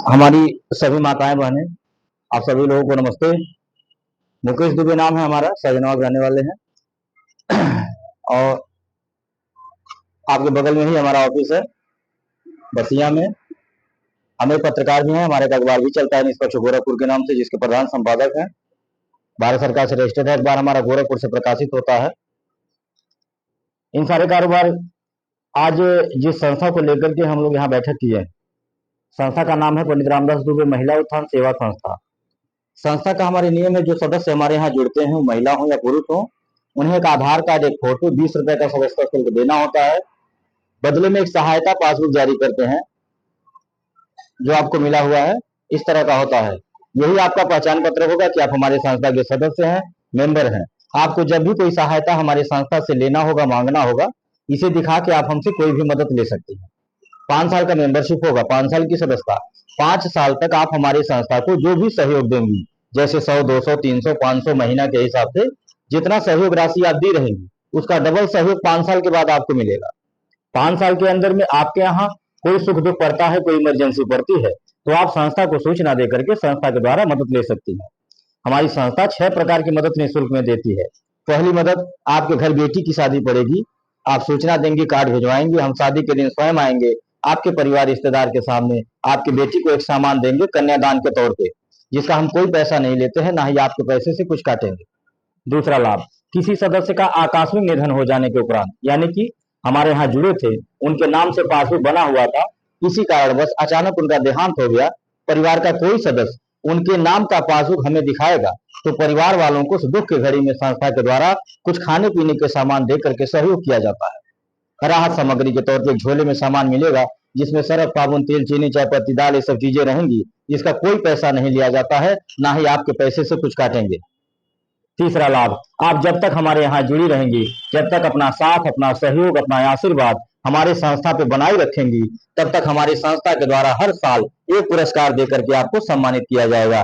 हमारी सभी माताएं बहनें, आप सभी लोगों को नमस्ते। मुकेश दुबे नाम है हमारा, सजनाबाद रहने वाले हैं। और आपके बगल में ही हमारा ऑफिस है बसिया में। हम एक पत्रकार भी हैं, हमारे एक अखबार भी चलता है निष्पक्ष गोरखपुर के नाम से, जिसके प्रधान संपादक हैं। भारत सरकार से रजिस्टर्ड है अखबार, हमारा गोरखपुर से प्रकाशित होता है। इन सारे कारोबार आज जिस संस्था को लेकर के हम लोग यहाँ बैठक किए, संस्था का नाम है पंडित रामदास दुबे महिला उत्थान सेवा संस्था। संस्था का हमारे नियम है, जो सदस्य हमारे यहाँ जुड़ते हैं, महिला हो या पुरुष हो, उन्हें एक आधार कार्ड, एक फोटो, 20 रुपए का सदस्यता शुल्क देना होता है। बदले में एक सहायता पासबुक जारी करते हैं, जो आपको मिला हुआ है, इस तरह का होता है। यही आपका पहचान पत्र होगा कि आप हमारे संस्था के सदस्य हैं, मेंबर हैं। आपको जब भी कोई सहायता हमारी संस्था से लेना होगा, मांगना होगा, इसे दिखा के आप हमसे कोई भी मदद ले सकते हैं। 5 साल का मेंबरशिप होगा, 5 साल की सदस्यता। 5 साल तक आप हमारी संस्था को जो भी सहयोग देंगी, जैसे 100, 200, 300, 500 महीना के हिसाब से जितना सहयोग राशि आप दी रहेंगी, उसका डबल सहयोग 5 साल के बाद आपको मिलेगा। 5 साल के अंदर में आपके यहाँ कोई सुख दुख पड़ता है, कोई इमरजेंसी पड़ती है, तो आप संस्था को सूचना देकर के संस्था के द्वारा मदद ले सकती हैं। हमारी संस्था 6 प्रकार की मदद निःशुल्क में देती है। पहली मदद, आपके घर बेटी की शादी पड़ेगी, आप सूचना देंगे, कार्ड भिजवाएंगे, हम शादी के दिन स्वयं आएंगे, आपके परिवार रिश्तेदार के सामने आपकी बेटी को एक सामान देंगे कन्यादान के तौर पे, जिसका हम कोई पैसा नहीं लेते हैं, ना ही आपके पैसे से कुछ काटेंगे। दूसरा लाभ, किसी सदस्य का आकस्मिक निधन हो जाने के उपरांत, यानी कि हमारे यहाँ जुड़े थे, उनके नाम से पासबुक बना हुआ था, किसी कारणवश अचानक उनका देहांत हो गया, परिवार का कोई सदस्य उनके नाम का पासबुक हमें दिखाएगा, तो परिवार वालों को दुख की घड़ी में संस्था के द्वारा कुछ खाने पीने के सामान दे करके सहयोग किया जाता है। राहत सामग्री के तौर पर झोले में सामान मिलेगा, जिसमें सरफ, साबुन, तेल, चीनी, चाय पत्ती, दाल, ये सब चीजें रहेंगी, जिसका कोई पैसा नहीं लिया जाता है, ना ही आपके पैसे से कुछ काटेंगे। तीसरा लाभ, आप जब तक हमारे यहाँ जुड़ी रहेंगी, जब तक अपना साथ, अपना सहयोग, अपना आशीर्वाद हमारी संस्था पे बनाए रखेंगी, तब तक हमारी संस्था के द्वारा हर साल एक पुरस्कार देकर के आपको सम्मानित किया जाएगा।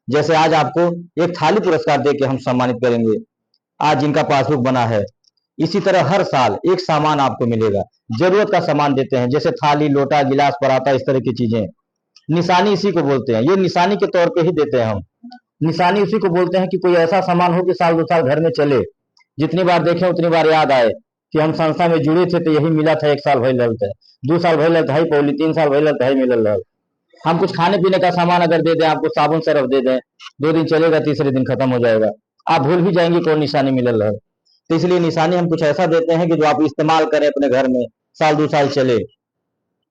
जैसे आज आपको एक थाली पुरस्कार देकर हम सम्मानित करेंगे, आज जिनका पासबुक बना है। इसी तरह हर साल एक सामान आपको मिलेगा, जरूरत का सामान देते हैं, जैसे थाली, लोटा, गिलास, पराता, इस तरह की चीजें। निशानी इसी को बोलते हैं, ये निशानी के तौर पे ही देते हैं हम। निशानी उसी को बोलते हैं कि कोई ऐसा सामान हो कि साल 2 साल घर में चले, जितनी बार देखें उतनी बार याद आए कि हम संस्था में जुड़े थे तो यही मिला था, 1 साल भइल रहल है, 2 साल भइल रहल है, पौली 3 साल भइल रहल है, मिलल रहल। हम कुछ खाने पीने का सामान अगर दे दें, आपको साबुन सरफ दे दें, 2 दिन चलेगा, तीसरे दिन खत्म हो जाएगा, आप भूल भी जाएंगे कौन निशानी मिलल है। तो इसलिए निशानी हम कुछ ऐसा देते हैं कि जो आप इस्तेमाल करें अपने घर में, साल 2 साल चले।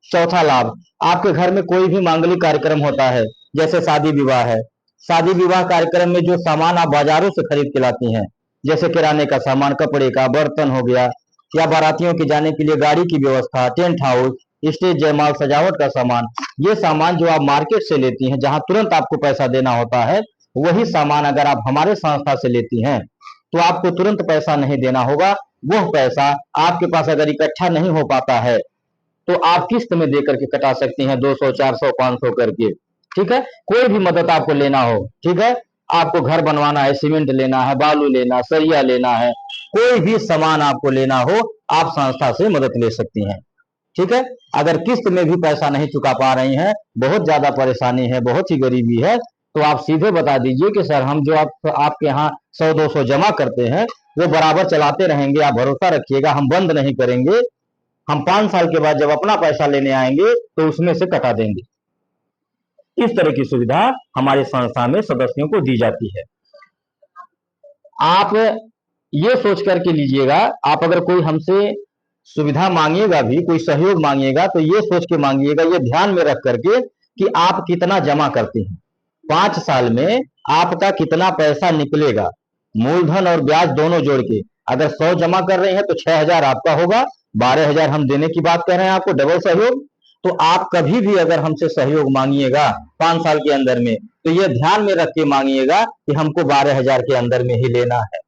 चौथा लाभ, आपके घर में कोई भी मांगलिक कार्यक्रम होता है, जैसे शादी विवाह है, शादी विवाह कार्यक्रम में जो सामान आप बाजारों से खरीद के लाती हैं, जैसे किराने का सामान, कपड़े का, बर्तन हो गया, या बारातियों के जाने के लिए गाड़ी की व्यवस्था, टेंट हाउस, स्टेज, जयमाल, सजावट का सामान, ये सामान जो आप मार्केट से लेती हैं, जहां तुरंत आपको पैसा देना होता है, वही सामान अगर आप हमारे संस्था से लेती हैं, तो आपको तुरंत पैसा नहीं देना होगा। वह पैसा आपके पास अगर इकट्ठा नहीं हो पाता है, तो आप किस्त में देकर के कटा सकती हैं, 200, 400, 500 करके। ठीक है, कोई भी मदद आपको लेना हो, ठीक है, आपको घर बनवाना है, सीमेंट लेना है, बालू लेना, सरिया लेना है, कोई भी सामान आपको लेना हो, आप संस्था से मदद ले सकती हैं। ठीक है, अगर किस्त में भी पैसा नहीं चुका पा रही हैं, बहुत ज्यादा परेशानी है, बहुत ही गरीबी है, तो आप सीधे बता दीजिए कि सर हम जो आपके यहाँ 100-200 जमा करते हैं, वो बराबर चलाते रहेंगे, आप भरोसा रखिएगा, हम बंद नहीं करेंगे। हम 5 साल के बाद जब अपना पैसा लेने आएंगे, तो उसमें से कटा देंगे। इस तरह की सुविधा हमारे संस्था में सदस्यों को दी जाती है। आप ये सोच करके लीजिएगा, आप अगर कोई हमसे सुविधा मांगिएगा भी, कोई सहयोग मांगिएगा, तो ये सोच के मांगिएगा, ये ध्यान में रख करके कि आप कितना जमा करते हैं, 5 साल में आपका कितना पैसा निकलेगा, मूलधन और ब्याज दोनों जोड़ के। अगर 100 जमा कर रहे हैं तो 6,000 आपका होगा, 12,000 हम देने की बात कर रहे हैं आपको, डबल सहयोग। तो आप कभी भी अगर हमसे सहयोग मांगिएगा 5 साल के अंदर में, तो ये ध्यान में रख के मांगिएगा कि हमको 12,000 के अंदर में ही लेना है,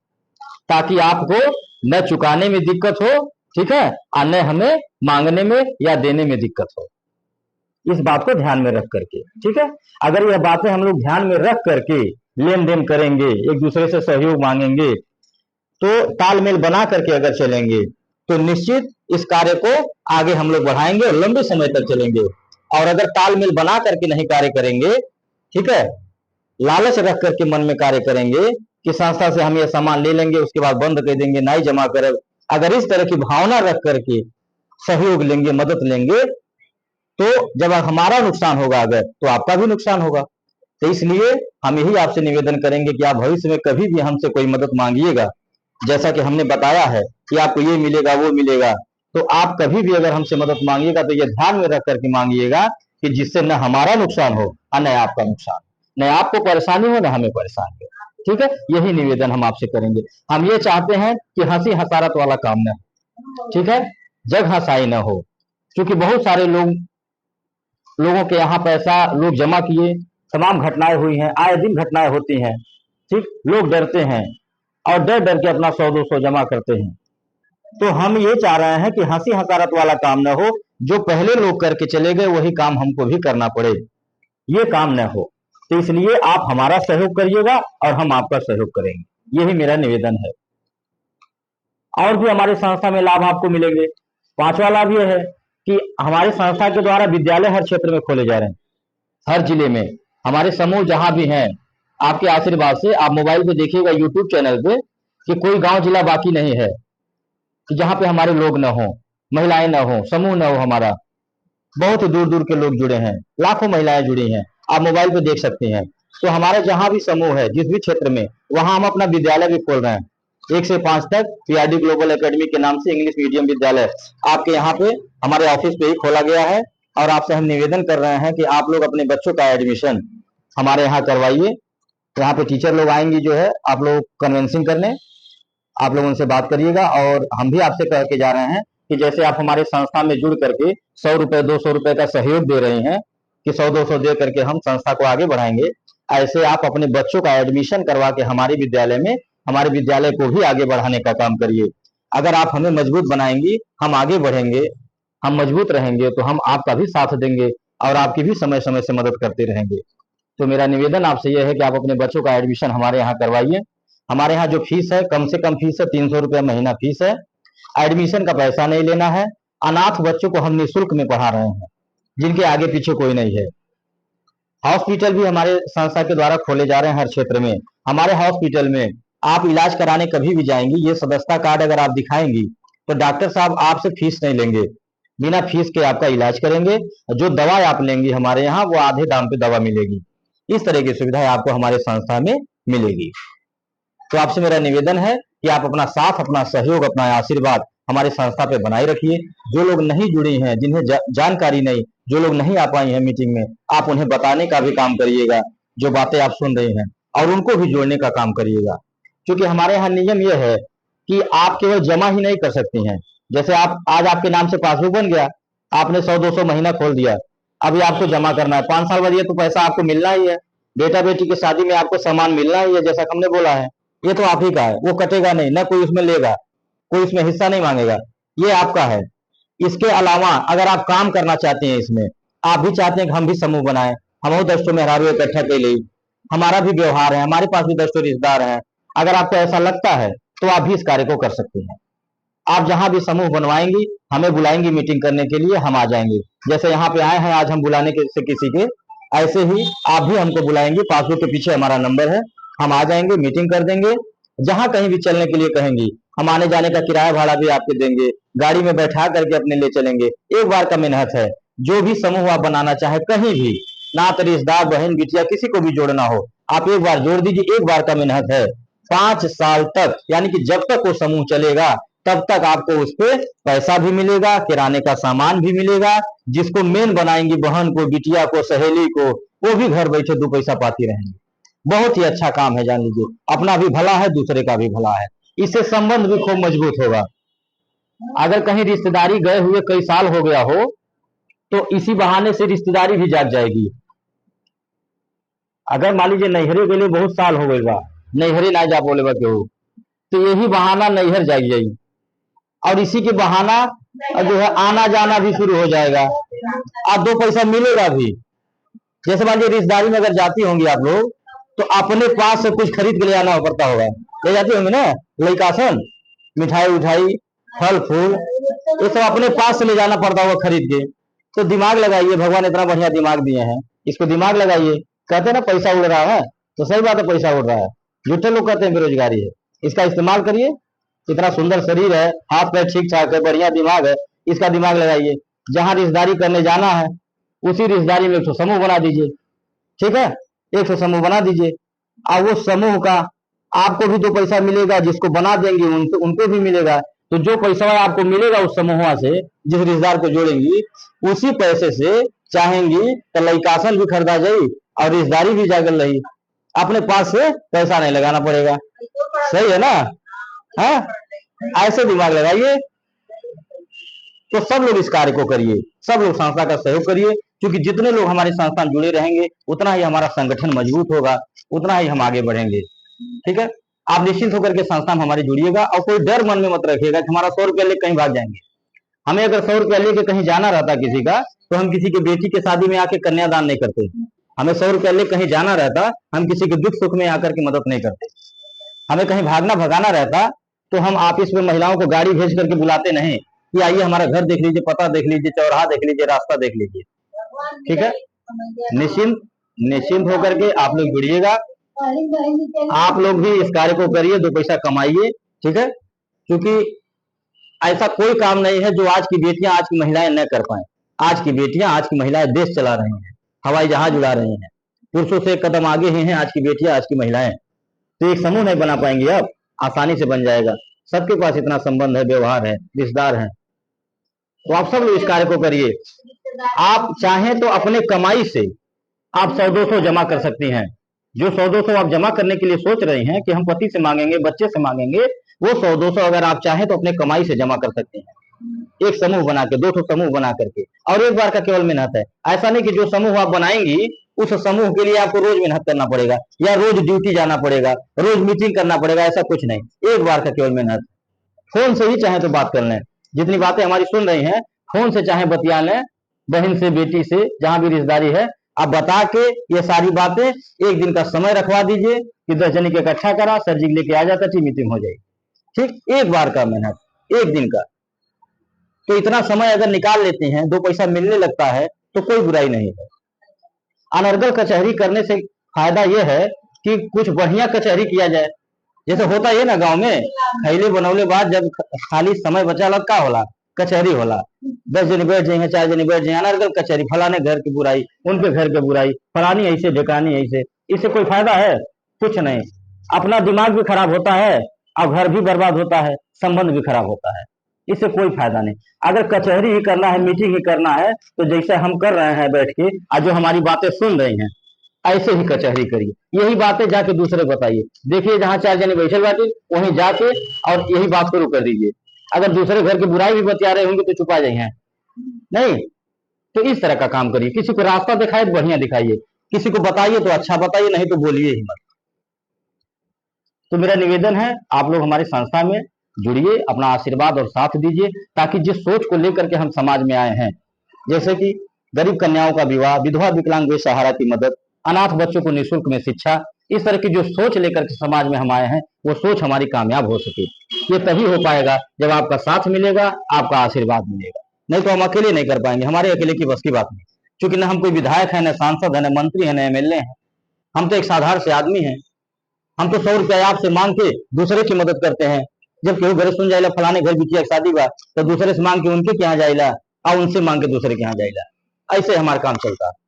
ताकि आपको न चुकाने में दिक्कत हो, ठीक है, और न हमें मांगने में या देने में दिक्कत हो। इस बात को ध्यान में रख करके, ठीक है, अगर यह बातें हम लोग ध्यान में रख करके लेन देन करेंगे, एक दूसरे से सहयोग मांगेंगे, तो तालमेल बना करके अगर चलेंगे, तो निश्चित इस कार्य को आगे हम लोग बढ़ाएंगे और लंबे समय तक चलेंगे। और अगर तालमेल बना करके नहीं कार्य करेंगे, ठीक है, लालच रख करके मन में कार्य करेंगे कि संस्था से हम ये सामान ले लेंगे उसके बाद बंद कर देंगे, नहीं जमा कर, अगर इस तरह की भावना रख करके सहयोग लेंगे, मदद लेंगे, तो जब हमारा नुकसान होगा अगर, तो आपका भी नुकसान होगा। तो इसलिए हम यही आपसे निवेदन करेंगे कि आप भविष्य में कभी भी हमसे कोई मदद मांगिएगा, जैसा कि हमने बताया है कि आपको ये मिलेगा वो मिलेगा, तो आप कभी भी अगर हमसे मदद मांगिएगा तो ये ध्यान में रख करके मांगिएगा कि जिससे न हमारा नुकसान हो और न आपका नुकसान, न आपको परेशानी हो न हमें परेशानी हो। ठीक है, यही निवेदन हम आपसे करेंगे। हम ये चाहते हैं कि हंसी हसारत वाला काम न हो, ठीक है, जग हंसाई न हो, क्योंकि बहुत सारे लोगों के यहाँ पैसा लोग जमा किए, तमाम घटनाएं हुई हैं, आए दिन घटनाएं होती हैं, ठीक, लोग डरते हैं और डर डर के अपना 100-200 जमा करते हैं। तो हम ये चाह रहे हैं कि हंसी हसारत वाला काम न हो, जो पहले लोग करके चले गए वही काम हमको भी करना पड़े, ये काम न हो। तो इसलिए आप हमारा सहयोग करिएगा और हम आपका सहयोग करेंगे, यही मेरा निवेदन है। और भी हमारे संस्था में लाभ आपको मिलेंगे। पांचवा लाभ यह है कि हमारे संस्था के द्वारा विद्यालय हर क्षेत्र में खोले जा रहे हैं, हर जिले में। हमारे समूह जहां भी हैं, आपके आशीर्वाद से, आप मोबाइल पे देखिएगा यूट्यूब चैनल पे, कि कोई गांव जिला बाकी नहीं है कि जहां पे हमारे लोग न हो, महिलाएं न हो, समूह न हो। हमारा बहुत दूर दूर के लोग जुड़े हैं, लाखों महिलाएं जुड़ी हैं, आप मोबाइल पे देख सकते हैं। तो हमारा जहां भी समूह है, जिस भी क्षेत्र में, वहां हम अपना विद्यालय भी खोल रहे हैं, 1 से 5 तक पीआरडी ग्लोबल एकेडमी के नाम से इंग्लिश मीडियम विद्यालय आपके यहाँ पे हमारे ऑफिस पे ही खोला गया है। और आपसे हम निवेदन कर रहे हैं कि आप लोग अपने बच्चों का एडमिशन हमारे यहाँ करवाइए। यहाँ पे टीचर लोग आएंगे, जो है आप लोग कन्वेंसिंग करने, आप लोग उनसे बात करिएगा। और हम भी आपसे कह के जा रहे हैं कि जैसे आप हमारे संस्था में जुड़ करके 100 रुपए 200 रुपए का सहयोग दे रहे हैं, कि 100-200 दे करके हम संस्था को आगे बढ़ाएंगे, ऐसे आप अपने बच्चों का एडमिशन करवा के हमारे विद्यालय में, हमारे विद्यालय को भी आगे बढ़ाने का काम करिए। अगर आप हमें मजबूत बनाएंगी, हम आगे बढ़ेंगे, हम मजबूत रहेंगे, तो हम आपका भी साथ देंगे और आपकी भी समय समय से मदद करते रहेंगे। तो मेरा निवेदन आपसे यह है कि आप अपने बच्चों का एडमिशन हमारे यहाँ करवाइए। हमारे यहाँ जो फीस है, कम से कम फीस है, 300 रुपया महीना फीस है। एडमिशन का पैसा नहीं लेना है। अनाथ बच्चों को हम निःशुल्क में पढ़ा रहे हैं, जिनके आगे पीछे कोई नहीं है। हॉस्पिटल भी हमारे संस्था के द्वारा खोले जा रहे हैं हर क्षेत्र में। हमारे हॉस्पिटल में आप इलाज कराने कभी भी जाएंगी, ये सदस्यता कार्ड अगर आप दिखाएंगी तो डॉक्टर साहब आपसे फीस नहीं लेंगे, बिना फीस के आपका इलाज करेंगे। जो दवा आप लेंगी हमारे यहाँ, वो आधे दाम पे दवा मिलेगी। इस तरह की सुविधाएं आपको हमारे संस्था में मिलेगी। तो आपसे मेरा निवेदन है कि आप अपना साथ, अपना सहयोग, अपना आशीर्वाद हमारे संस्था पे बनाए रखिए। जो लोग नहीं जुड़ी हैं, जिन्हें जानकारी नहीं, जो लोग नहीं आ पाई हैं मीटिंग में, आप उन्हें बताने का भी काम करिएगा, जो बातें आप सुन रहे हैं, और उनको भी जोड़ने का काम करिएगा। क्योंकि हमारे यहाँ नियम यह है कि आप केवल जमा ही नहीं कर सकती हैं। जैसे आप आज आपके नाम से पासबुक बन गया, आपने 100-200 महीना खोल दिया, अभी आपको जमा करना है, 5 साल बाद ये तो पैसा आपको मिलना ही है। बेटा बेटी की शादी में आपको सामान मिलना ही है, जैसा हमने बोला है, ये तो आप ही का है, वो कटेगा नहीं, ना कोई उसमें लेगा, कोई इसमें हिस्सा नहीं मांगेगा, ये आपका है। इसके अलावा अगर आप काम करना चाहते हैं इसमें, आप भी चाहते हैं कि हम भी समूह बनाएं, हम 10 मेहरारू इकट्ठा कर ले, हमारा भी व्यवहार है, हमारे पास भी 10 रिश्तेदार हैं, अगर आपको ऐसा लगता है तो आप भी इस कार्य को कर सकते हैं। आप जहां भी समूह बनवाएंगी, हमें बुलाएंगी मीटिंग करने के लिए, हम आ जाएंगे। जैसे यहाँ पे आए हैं आज हम बुलाने के से किसी के, ऐसे ही आप भी हमको बुलाएंगे, पासबुक के पीछे हमारा नंबर है, हम आ जाएंगे, मीटिंग कर देंगे। जहां कहीं भी चलने के लिए कहेंगी, हम आने जाने का किराया भाड़ा भी आपके देंगे, गाड़ी में बैठा करके अपने ले चलेंगे। एक बार का मेहनत है, जो भी समूह आप बनाना चाहे, कहीं भी नात रिश्तेदार बहन बिटिया किसी को भी जोड़ना हो, आप एक बार जोड़ दीजिए, एक बार का मेहनत है। 5 साल तक, यानी कि जब तक वो समूह चलेगा तब तक आपको उस पर पैसा भी मिलेगा, किराने का सामान भी मिलेगा। जिसको मेन बनाएंगी, बहन को, बिटिया को, सहेली को, वो भी घर बैठे 2 पैसा पाती रहेंगे। बहुत ही अच्छा काम है, जान लीजिए, अपना भी भला है, दूसरे का भी भला है, इससे संबंध भी खूब मजबूत होगा। अगर कहीं रिश्तेदारी गए हुए कई साल हो गया हो, तो इसी बहाने से रिश्तेदारी भी जाग जाएगी। अगर मान लीजिए नैहरे के लिए बहुत साल हो गए बा, नैहरे ना जा बोले बा केहू, तो यही बहाना नैहर जाग जाई, और इसी के बहाना जो है आना जाना भी शुरू हो जाएगा, और 2 पैसा मिलेगा भी। जैसे मान लीजिए रिश्तेदारी में अगर जाती होंगी आप लोग, तो अपने पास से कुछ खरीद के ले आना पड़ता होगा, ले जाती होंगी ना, लइकासन, मिठाई उठाई, फल फूल, ये सब अपने पास से ले जाना पड़ता होगा खरीद के। तो दिमाग लगाइए, भगवान इतना बढ़िया दिमाग दिए हैं, इसको दिमाग लगाइए। कहते हैं ना पैसा उड़ रहा है, तो सही बात है, पैसा उड़ रहा है। झूठे लोग कहते हैं बेरोजगारी है। इसका इस्तेमाल करिए, इतना सुंदर शरीर है, हाथ पैर ठीक ठाक है, बढ़िया दिमाग है, इसका दिमाग लगाइए। जहां रिश्तेदारी करने जाना है, उसी रिश्तेदारी में एक तो समूह बना दीजिए, ठीक है, एक तो समूह बना दीजिए। और वो समूह का आपको भी 2 पैसा मिलेगा, जिसको बना देंगे उनको भी मिलेगा। तो जो पैसा आपको मिलेगा उस समूह से, जिस रिश्तेदार को जोड़ेंगी, उसी पैसे से चाहेंगी तो लइकासन भी खरीदा जाए और रिश्तेदारी भी जागल रही, अपने पास से पैसा नहीं लगाना पड़ेगा। सही है ना? हाँ, ऐसे दिमाग लगाइए। तो सब लोग इस कार्य को करिए, सब लोग संस्था का सहयोग करिए, क्योंकि जितने लोग हमारे संस्था जुड़े रहेंगे उतना ही हमारा संगठन मजबूत होगा, उतना ही हम आगे बढ़ेंगे। ठीक है, आप निश्चिंत होकर के संस्था में हमारी जुड़िएगा और कोई डर मन में मत रखिएगा कि हमारा 100 रुपया लेके कहीं भाग जाएंगे। हमें अगर 100 रुपया लेके कहीं जाना रहता किसी का, तो हम किसी की बेटी के शादी में आके कन्यादान नहीं करते। हमें 100 रुपया लेके कहीं जाना रहता, हम किसी के दुख सुख में आकर के मदद नहीं करते। हमें कहीं भागना भगाना रहता, तो हम ऑफिस में महिलाओं को गाड़ी भेज करके बुलाते नहीं कि आइए हमारा घर देख लीजिए, पता देख लीजिए, चौराहा देख लीजिए, रास्ता देख लीजिए। ठीक है, निश्चिंत होकर के आप लोग जुड़िएगा, आप लोग भी इस कार्य को करिए, 2 पैसा कमाइए। ठीक है, क्योंकि ऐसा कोई काम नहीं है जो आज की बेटियां, आज की महिलाएं न कर पाए। आज की बेटियां, आज की महिलाएं देश चला रही हैं, हवाई जहाज उड़ा रही हैं, पुरुषों से एक कदम आगे ही हैं आज की बेटियां, आज की महिलाएं। तो एक समूह नहीं बना पाएंगे, अब आसानी से बन जाएगा। सबके पास इतना संबंध है, व्यवहार है, रिश्तेदार है। तो आप सब लोग इस कार्य को करिए। आप चाहें तो अपने कमाई से आप 100-200 जमा कर सकती हैं। जो 100-200 आप जमा करने के लिए सोच रहे हैं कि हम पति से मांगेंगे, बच्चे से मांगेंगे, वो 100-200 अगर आप चाहें तो अपने कमाई से जमा कर सकते हैं, एक समूह बना के, 2 समूह बना करके। और एक बार का केवल मेहनत है, ऐसा नहीं कि जो समूह आप बनाएंगी उस समूह के लिए आपको रोज मेहनत करना पड़ेगा या रोज ड्यूटी जाना पड़ेगा, रोज मीटिंग करना पड़ेगा, ऐसा कुछ नहीं। एक बार का केवल मेहनत। फोन से ही चाहे तो बात कर लें, जितनी बातें हमारी सुन रही हैं, फोन से चाहे बतिया लें, बहन से, बेटी से, जहां भी रिश्तेदारी है, आप बता के ये सारी बातें एक दिन का समय रखवा दीजिए कि 10 जने के इकट्ठा करा, सर जी लेके आ जाता थी, मीटिंग हो जाएगी। ठीक, एक बार का मेहनत, एक दिन का। तो इतना समय अगर निकाल लेते हैं, 2 पैसा मिलने लगता है, तो कोई बुराई नहीं है। अनर्गल कचहरी करने से फायदा यह है कि कुछ बढ़िया कचहरी किया जाए। जैसे होता है ना गांव में, खैले बनौले बाद जब खाली समय बचा लग का होला, कचहरी होला। 10 जने बैठ जाए, 4 जने बैठ जाए, अनर्गल कचहरी, फलाने घर की बुराई, उनके घर की बुराई, फलानी ऐसे, ढेकानी ऐसे। इससे कोई फायदा है? कुछ नहीं। अपना दिमाग भी खराब होता है और घर भी बर्बाद होता है, संबंध भी खराब होता है। इससे कोई फायदा नहीं। अगर कचहरी ही करना है, मीटिंग ही करना है, तो जैसे हम कर रहे हैं बैठ के, आज जो हमारी बातें सुन रही हैं, ऐसे ही कचहरी करिए। यही बातें जाके दूसरे बताइए। देखिए जहां 4 जने बैठे बाटे, वहीं जाके और यही बात शुरू कर दीजिए। अगर दूसरे घर की बुराई भी बतिया रहे होंगे तो छुपा जाइए नहीं। तो इस तरह का काम करिए। किसी को रास्ता दिखाए तो बढ़िया दिखाइए, किसी को बताइए तो अच्छा बताइए, नहीं तो बोलिए ही मत। तो मेरा निवेदन है, आप लोग हमारी संस्था में जुड़िए, अपना आशीर्वाद और साथ दीजिए, ताकि जिस सोच को लेकर के हम समाज में आए हैं, जैसे कि गरीब कन्याओं का विवाह, विधवा विकलांग बेसहारा की मदद, अनाथ बच्चों को निःशुल्क में शिक्षा, इस तरह की जो सोच लेकर के समाज में हम आए हैं, वो सोच हमारी कामयाब हो सके। ये तभी हो पाएगा जब आपका साथ मिलेगा, आपका आशीर्वाद मिलेगा। नहीं तो हम अकेले नहीं कर पाएंगे, हमारे अकेले की बस की बात नहीं। क्योंकि न हम कोई विधायक है, न सांसद है, न मंत्री है, न एमएलए है। हम तो एक साधारण से आदमी हैं। हम तो 100 रुपया आपसे मांग के दूसरे की मदद करते हैं। जब केहू घरे सुन जाइला फलाने घर बिटिया शादी बा, तो दूसरे से मांग के उनके यहाँ जाइला और उनसे मांग के दूसरे के यहाँ जाइला। ऐसे हमारा काम चलता है।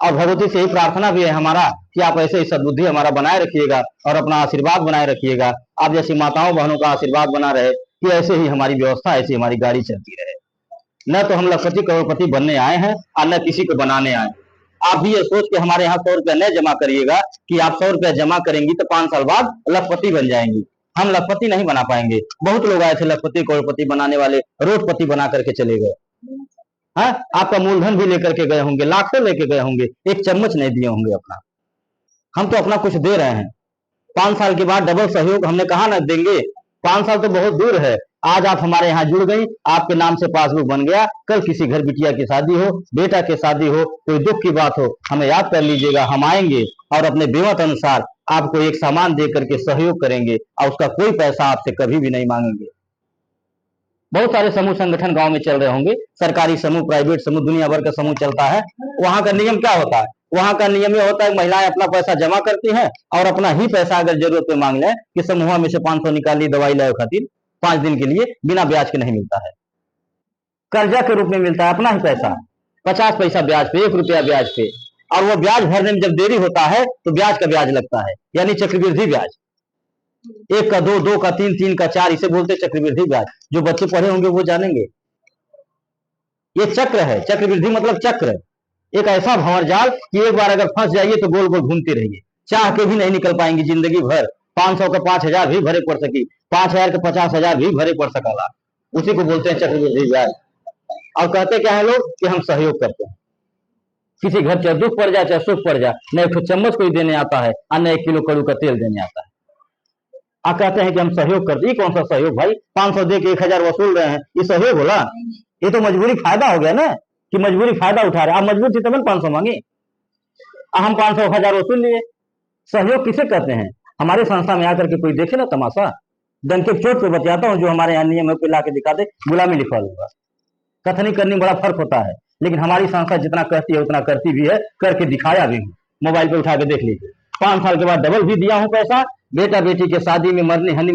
और भगवती से ही प्रार्थना भी है हमारा कि आप ऐसे ही सद्बुद्धि हमारा बनाए रखिएगा और अपना आशीर्वाद बनाए रखिएगा। आप जैसी माताओं बहनों का आशीर्वाद बना रहे कि ऐसे ही हमारी व्यवस्था, ऐसी हमारी गाड़ी चलती रहे। न तो हम लखपति करोड़पति बनने आए हैं और न किसी को बनाने आए। आप भी ये सोच के हमारे यहाँ 100 रुपया न जमा करिएगा कि आप 100 रुपया जमा करेंगी तो 5 साल बाद लखपति बन जाएंगी। हम लखपति नहीं बना पाएंगे। बहुत लोग आए थे लखपति करोड़पति बनाने वाले, रोडपति बना करके चले गए। हाँ, आपका मूलधन भी लेकर के गए होंगे, लाखों लेके गए होंगे, एक चम्मच नहीं दिए होंगे अपना। हम तो अपना कुछ दे रहे हैं। 5 साल के बाद डबल सहयोग हमने कहा ना देंगे। 5 साल तो बहुत दूर है। आज आप हमारे यहाँ जुड़ गई, आपके नाम से पासबुक बन गया। कल किसी घर बिटिया की शादी हो, बेटा की शादी हो, कोई दुख की बात हो, हमें याद कर लीजिएगा। हम आएंगे और अपने बेमत अनुसार आपको एक सामान दे करके सहयोग करेंगे और उसका कोई पैसा आपसे कभी भी नहीं मांगेंगे। बहुत सारे समूह संगठन गांव में चल रहे होंगे, सरकारी समूह, प्राइवेट समूह, दुनिया भर का समूह चलता है। वहां का नियम क्या होता है? वहां का नियम ये होता है महिलाएं अपना पैसा जमा करती हैं और अपना ही पैसा अगर जरूरत पे मांग ले कि समूह में से 500 निकाली दवाई लाओ खातिर, 5 दिन के लिए बिना ब्याज के नहीं मिलता है, कर्जा के रूप में मिलता है अपना ही पैसा, 50 पैसा ब्याज पे, 1 रुपया ब्याज पे। और वो ब्याज भरने में जब देरी होता है तो ब्याज का ब्याज लगता है, यानी चक्रवृद्धि ब्याज। 1 का 2, 2 का 3, 3 का 4, इसे बोलते चक्रवृद्धि ब्याज। जो बच्चे पढ़े होंगे वो जानेंगे। ये चक्र है, चक्रवृद्धि मतलब चक्र, एक ऐसा भंवर जाल कि एक बार अगर फंस जाइए तो गोल गोल घूमते रहिए, चाह के भी नहीं निकल पाएंगे जिंदगी भर। 500 का 5000 भी भरे पड़ सकी, 5000 का 50,000 भी भरे पड़ सकाला, उसी को बोलते हैं चक्रवृद्धि ब्याज। और कहते क्या है लोग कि हम सहयोग करते हैं। किसी घर चाहे दुख पड़ जाए चाहे सुख पड़ जाए, न एक चम्मच कोई देने आता है और न 1 किलो कड़ू का तेल देने आता है। आप कहते हैं कि हम सहयोग करते हैं। कौन सा सहयोग भाई? 500 दे के 1000 वसूल रहे हैं, ये सहयोग होला? ये तो मजबूरी फायदा हो गया ना, कि मजबूरी फायदा उठा रहे। आप मजबूर थी तब 500 मांगे, हम 500 1000 वसूल लिए। सहयोग किसे कहते हैं? हमारे संस्था में आकर के कोई देखे ना तमाशा, दन के चोट पे बतियाता हूँ, जो हमारे यहाँ नियम है पे ला के दिखा दे, गुलामी लिखवा लूंगा। कथनी करने में बड़ा फर्क होता है, लेकिन हमारी संस्था जितना कहती है उतना करती भी है, करके दिखाया भी हूँ। मोबाइल पे उठा के देख लीजिए। 5 साल के बाद डबल भी दिया हूँ पैसा, बेटा बेटी के शादी में, मरने हनी